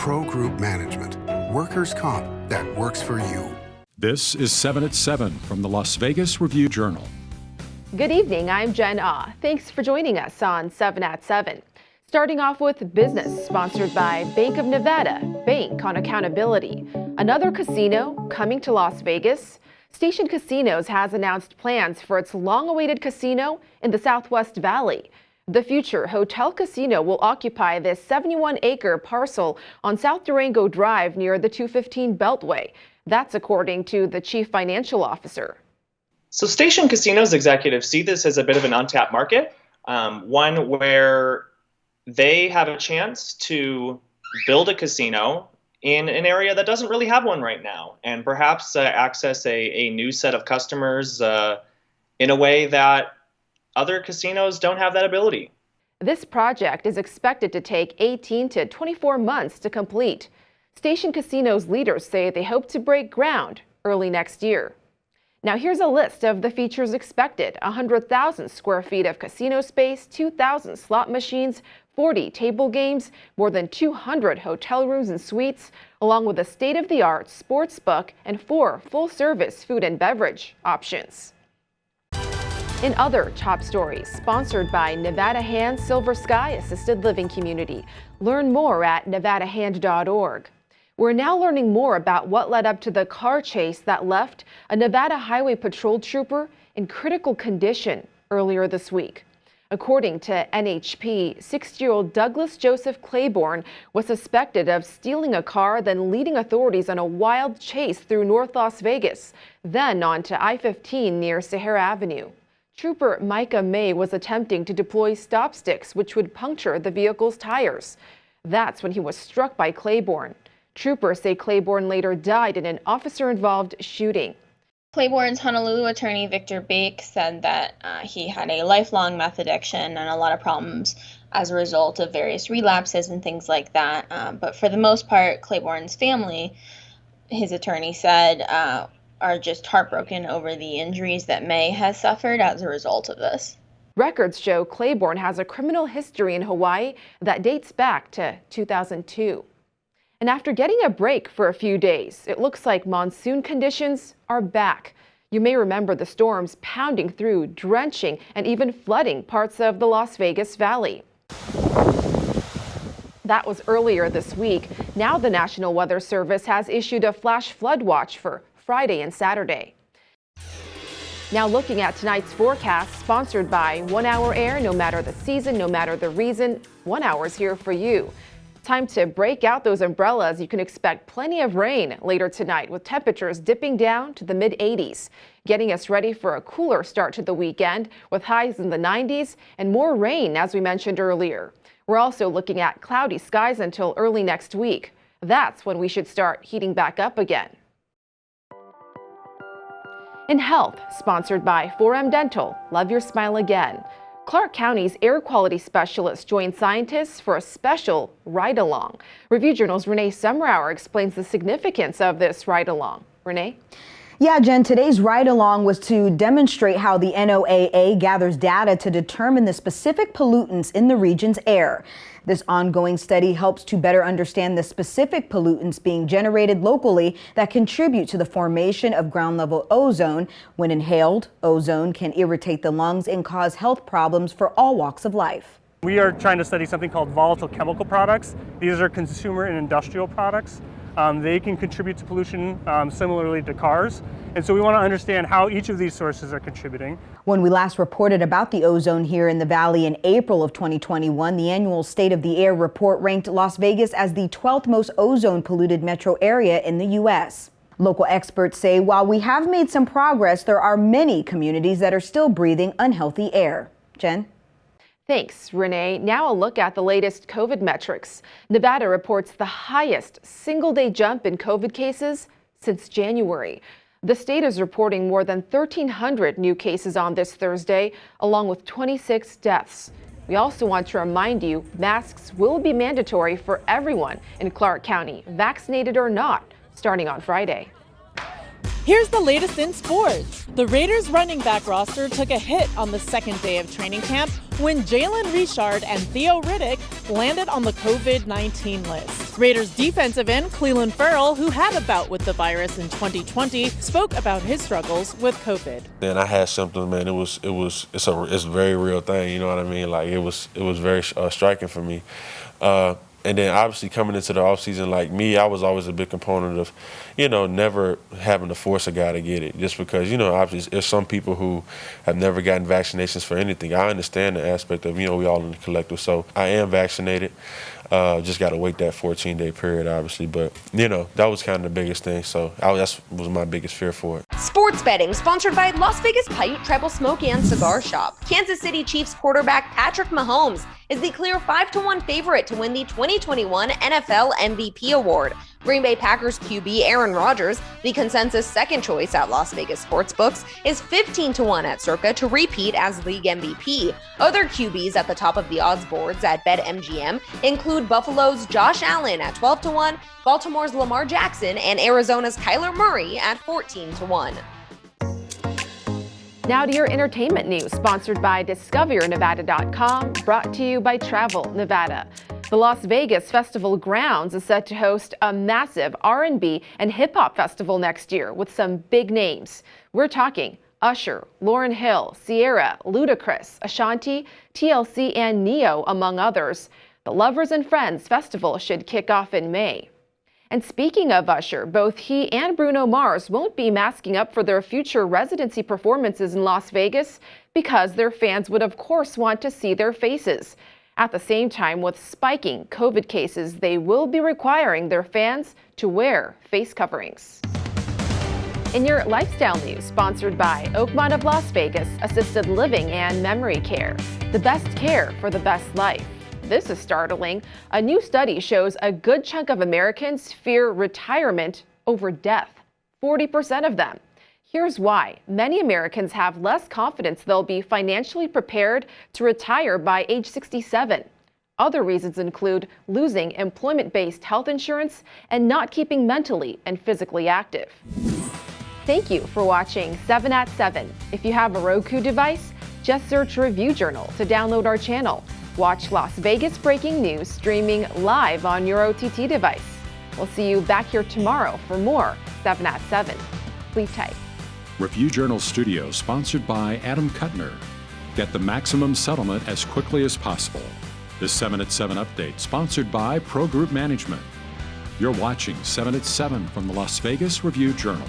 Pro Group Management. Workers' comp that works for you. This is 7 at 7 from the Las Vegas Review-Journal. Good evening, I'm Jen Ah. Thanks for joining us on 7 at 7. Starting off with business, sponsored by Bank of Nevada, Bank on Accountability. Another casino coming to Las Vegas. Station Casinos has announced plans for its long-awaited casino in the Southwest Valley. The future hotel casino will occupy this 71-acre parcel on South Durango Drive near the 215 Beltway. That's according to the chief financial officer. So Station Casinos executives see this as a bit of an untapped market, one where they have a chance to build a casino in an area that doesn't really have one right now, and perhaps access a new set of customers in a way that other casinos don't have that ability. This project is expected to take 18 to 24 months to complete. Station Casinos leaders say they hope to break ground early next year. Now here's a list of the features expected. 100,000 square feet of casino space, 2,000 slot machines, 40 table games, more than 200 hotel rooms and suites, along with a state-of-the-art sports book and 4 full-service food and beverage options. In other top stories, sponsored by Nevada Hand Silver Sky Assisted Living Community. Learn more at nevadahand.org. We're now learning more about what led up to the car chase that left a Nevada Highway Patrol trooper in critical condition earlier this week. According to NHP, 60-year-old Douglas Joseph Claiborne was suspected of stealing a car, then leading authorities on a wild chase through North Las Vegas, then onto I-15 near Sahara Avenue. Trooper Micah May was attempting to deploy stop sticks, which would puncture the vehicle's tires. That's when he was struck by Claiborne. Troopers say Claiborne later died in an officer-involved shooting. Claiborne's Honolulu attorney, Victor Bake, said that he had a lifelong meth addiction and a lot of problems as a result of various relapses and things like that. But for the most part, Claiborne's family, his attorney said, are just heartbroken over the injuries that May has suffered as a result of this. Records show Claiborne has a criminal history in Hawaii that dates back to 2002. And after getting a break for a few days, it looks like monsoon conditions are back. You may remember the storms pounding through, drenching, and even flooding parts of the Las Vegas Valley. That was earlier this week. Now the National Weather Service has issued a flash flood watch for Friday and Saturday. Now looking at tonight's forecast, sponsored by 1 Hour Air. No matter the season, no matter the reason, 1 hour's here for you. Time to break out those umbrellas. You can expect plenty of rain later tonight, with temperatures dipping down to the mid-80s, getting us ready for a cooler start to the weekend with highs in the 90s and more rain, as we mentioned earlier. We're also looking at cloudy skies until early next week. That's when we should start heating back up again. In health, sponsored by 4M Dental. Love your smile again. Clark County's air quality specialists join scientists for a special ride-along. Review-Journal's Renee Summerhour explains the significance of this ride-along. Renee? Yeah, Jen, today's ride-along was to demonstrate how the NOAA gathers data to determine the specific pollutants in the region's air. This ongoing study helps to better understand the specific pollutants being generated locally that contribute to the formation of ground-level ozone. When inhaled, ozone can irritate the lungs and cause health problems for all walks of life. We are trying to study something called volatile chemical products. These are consumer and industrial products. They can contribute to pollution similarly to cars. And so we want to understand how each of these sources are contributing. When we last reported about the ozone here in the valley in April of 2021, the annual State of the Air report ranked Las Vegas as the 12th most ozone polluted metro area in the U.S. Local experts say while we have made some progress, there are many communities that are still breathing unhealthy air. Jen? Thanks, Renee. Now a look at the latest COVID metrics. Nevada reports the highest single-day jump in COVID cases since January. The state is reporting more than 1,300 new cases on this Thursday, along with 26 deaths. We also want to remind you, masks will be mandatory for everyone in Clark County, vaccinated or not, starting on Friday. Here's the latest in sports. The Raiders running back roster took a hit on the second day of training camp when Jalen Richard and Theo Riddick landed on the COVID-19 list. Raiders defensive end Clelin Ferrell, who had a bout with the virus in 2020, spoke about his struggles with COVID. Then I had symptoms, man. It's a very real thing. You know what I mean? Like it was very striking for me. And then obviously coming into the offseason, like me, I was always a big component of, never having to force a guy to get it. Just because, obviously there's some people who have never gotten vaccinations for anything. I understand the aspect of, we all in the collective. So I am vaccinated. Just got to wait that 14-day period, obviously. But, that was kind of the biggest thing. So that was my biggest fear for it. Sports betting sponsored by Las Vegas Pite Treble Smoke and Cigar Shop. Kansas City Chiefs quarterback Patrick Mahomes is the clear 5-1 favorite to win the 2021 NFL MVP award. Green Bay Packers QB Aaron Rodgers, the consensus second choice at Las Vegas sportsbooks, is 15-1 at Circa to repeat as league MVP. Other QBs at the top of the odds boards at BetMGM include Buffalo's Josh Allen at 12-1, Baltimore's Lamar Jackson, and Arizona's Kyler Murray at 14-1. Now to your entertainment news, sponsored by DiscoverYourNevada.com, brought to you by Travel Nevada. The Las Vegas Festival Grounds is set to host a massive R&B and hip-hop festival next year with some big names. We're talking Usher, Lauryn Hill, Ciara, Ludacris, Ashanti, TLC, and Neo, among others. The Lovers and Friends Festival should kick off in May. And speaking of Usher, both he and Bruno Mars won't be masking up for their future residency performances in Las Vegas because their fans would of course want to see their faces. At the same time, with spiking COVID cases, they will be requiring their fans to wear face coverings. In your lifestyle news, sponsored by Oakmont of Las Vegas Assisted Living and Memory Care, the best care for the best life. This is startling. A new study shows a good chunk of Americans fear retirement over death, 40% of them. Here's why. Many Americans have less confidence they'll be financially prepared to retire by age 67. Other reasons include losing employment-based health insurance and not keeping mentally and physically active. Thank you for watching 7 at 7. If you have a Roku device, just search Review Journal to download our channel. Watch Las Vegas breaking news streaming live on your OTT device. We'll see you back here tomorrow for more 7 at 7. Sleep tight. Review Journal Studio, sponsored by Adam Kuttner. Get the maximum settlement as quickly as possible. This 7 at 7 update, sponsored by Pro Group Management. You're watching 7 at 7 from the Las Vegas Review Journal.